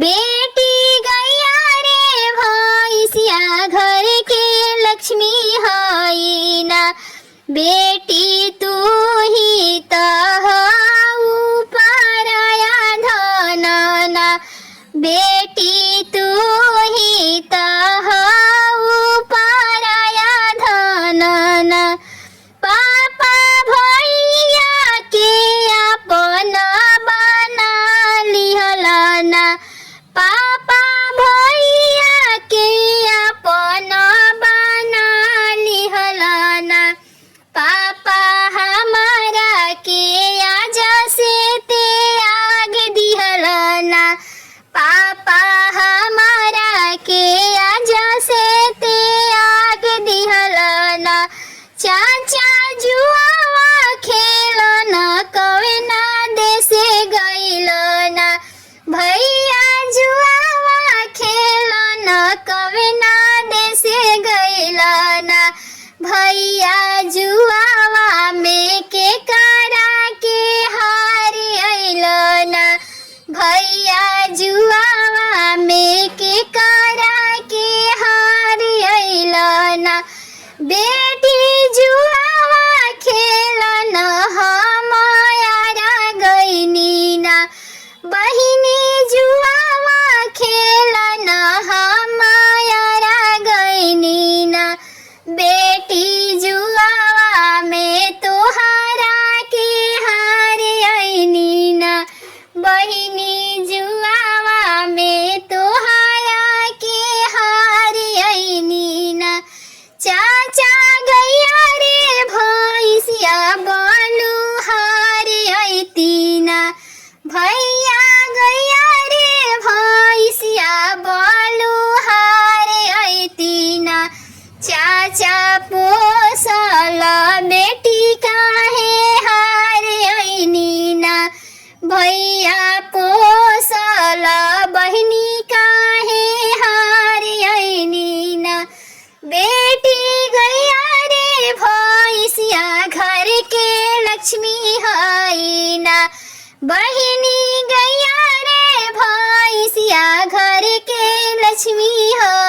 बेटी गैया रे भैसिया घर के लक्ष्मी हई ना। बेटी तू ही त हऊ पराया धन ना। बेटी तू ही त हऊ पराया धन ना। पापा भैया के अपन बना लिहलना। पापा भैया के अपन बना लिहलना। पापा हमारा के आज से ते आग दिहलना। पापा हमारा के आज से ते आग दिहलना। चाचा जुआवा खेलना कवना देशे गइलना। भैया जुआवा खेलना कवना देशे गइलना। भैया जुआवा में के करा के हार अइलना। भैया जुआवा में के करा के हार अइलना। बेटी जुआवा खेलना हम यारा गइनी ना। बहिनी जुआवा खेलना हम यारा गइनी ना। बेटी जुआवा में तोहरा के हार अइनी ना। बहिनी जुआवा में तोहरा के हार अइनी ना। चाचा गैया रे भैसिया बलुहार अइती ना। भैया गैया रे भैसिया बलुहार अइती ना। चाचा पोसल बेटी काहे हार अइनी ना। भैया पोसल बहिनी काहे हार अइनी ना। बेटी गैया रे भैसिया घर के लक्ष्मी हई ना। बहिनी गैया रे भैसिया घर के लक्ष्मी हई।